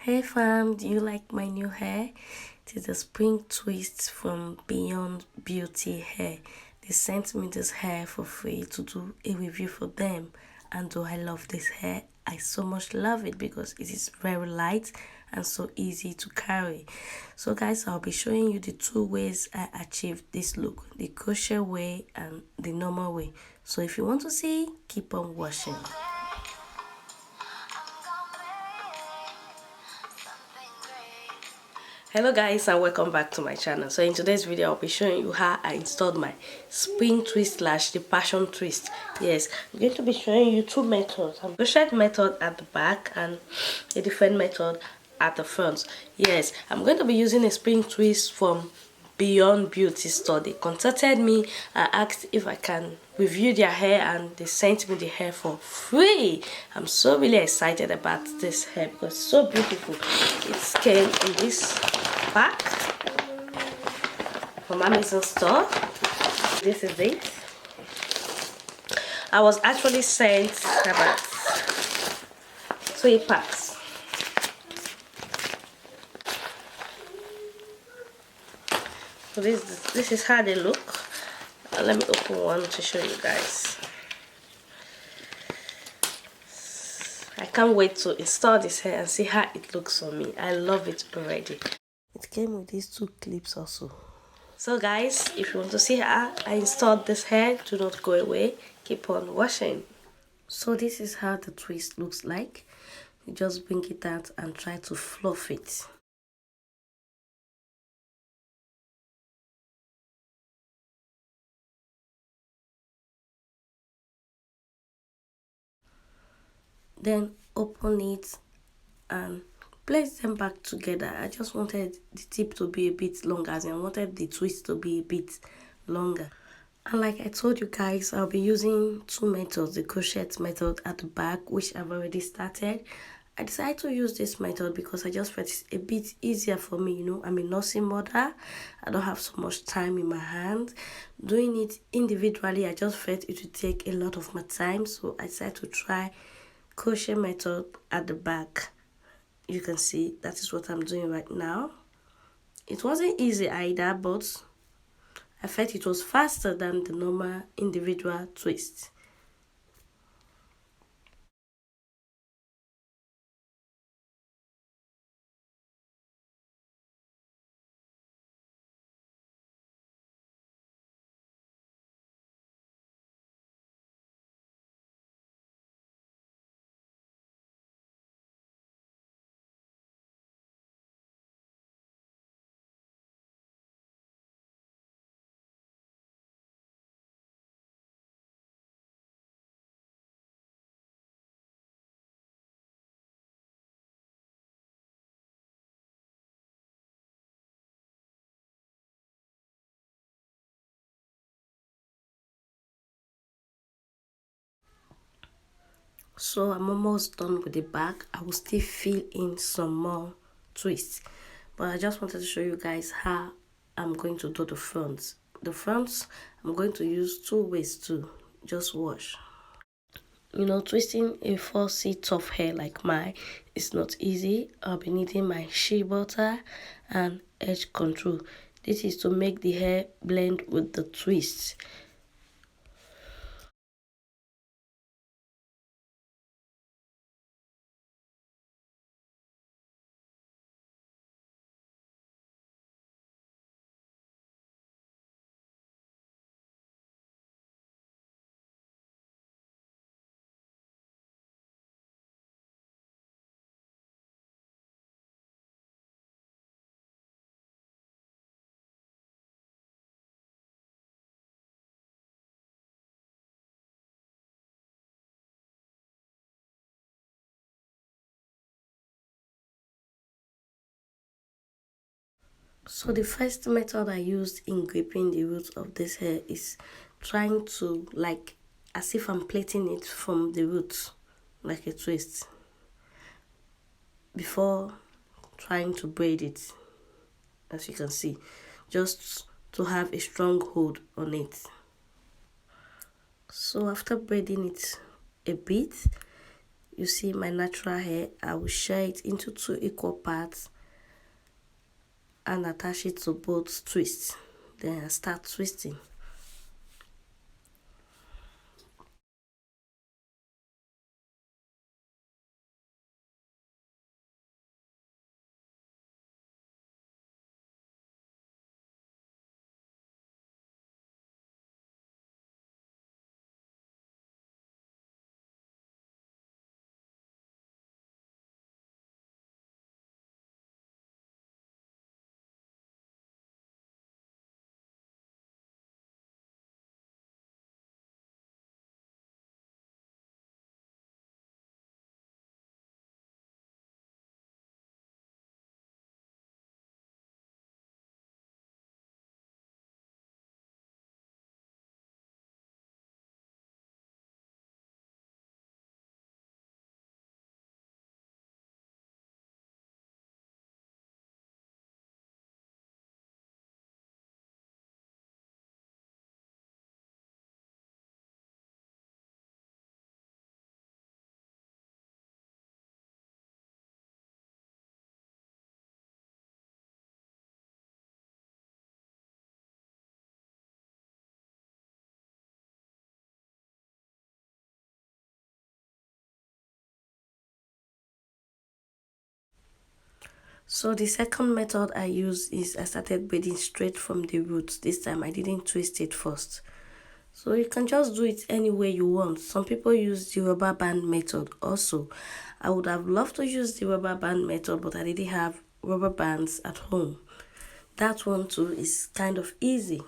Hey fam, do you like my new hair? It is a spring twist from Beyond Beauty Hair. They sent me this hair for free to do a review for them. And though I love this hair, I so much love it because it is very light and so easy to carry. So guys, I'll be showing you the two ways I achieved this look, the crochet way and the normal way. So if you want to see, keep on watching. Hello guys and welcome back to my channel. So in today's video I'll be showing you how I installed my spring twist slash the passion twist. Yes, I'm going to be showing you two methods, a crochet method at the back and a different method at the front. Yes, I'm going to be using a spring twist from Beyond Beauty store. They contacted me and asked if I can review their hair and they sent me the hair for free. I'm so really excited about this hair because it's so beautiful. It came in this pack from Amazon store. This is it. I was actually sent about 3 packs. So this is how they look. Let me open one to show you guys. I can't wait to install this hair and see how it looks on me. I love it already. It came with these 2 clips also. So guys, if you want to see how I installed this hair, do not go away. Keep on watching. So this is how the twist looks like. You just bring it out and try to fluff it. Then open it and place them back together. I just wanted the tip to be a bit longer, as I wanted the twist to be a bit longer. And like I told you guys, I'll be using 2 methods, the crochet method at the back, which I've already started. I decided to use this method because I just felt it's a bit easier for me, you know. I'm a nursing mother. I don't have so much time in my hands. Doing it individually, I just felt it would take a lot of my time. So I decided to try crochet method at the back. You can see that is what I'm doing right now. It wasn't easy either, but I felt it was faster than the normal individual twist. So I'm almost done with the back. I will still fill in some more twists, but I just wanted to show you guys how I'm going to do the fronts. The fronts, I'm going to use 2 ways to just wash. You know, twisting a 4C tough hair like mine is not easy. I'll be needing my shea butter and edge control. This is to make the hair blend with the twists. So the first method I used in gripping the roots of this hair is trying to, like, as if I'm plaiting it from the roots, like a twist, before trying to braid it, as you can see, just to have a strong hold on it. So after braiding it a bit, you see my natural hair, I will share it into 2 equal parts and attach it to both twists. Then I start twisting. So the second method I use is I started braiding straight from the roots. This time I didn't twist it first. So you can just do it any way you want. Some people use the rubber band method also. I would have loved to use the rubber band method, but I didn't have rubber bands at home. That one too is kind of easy.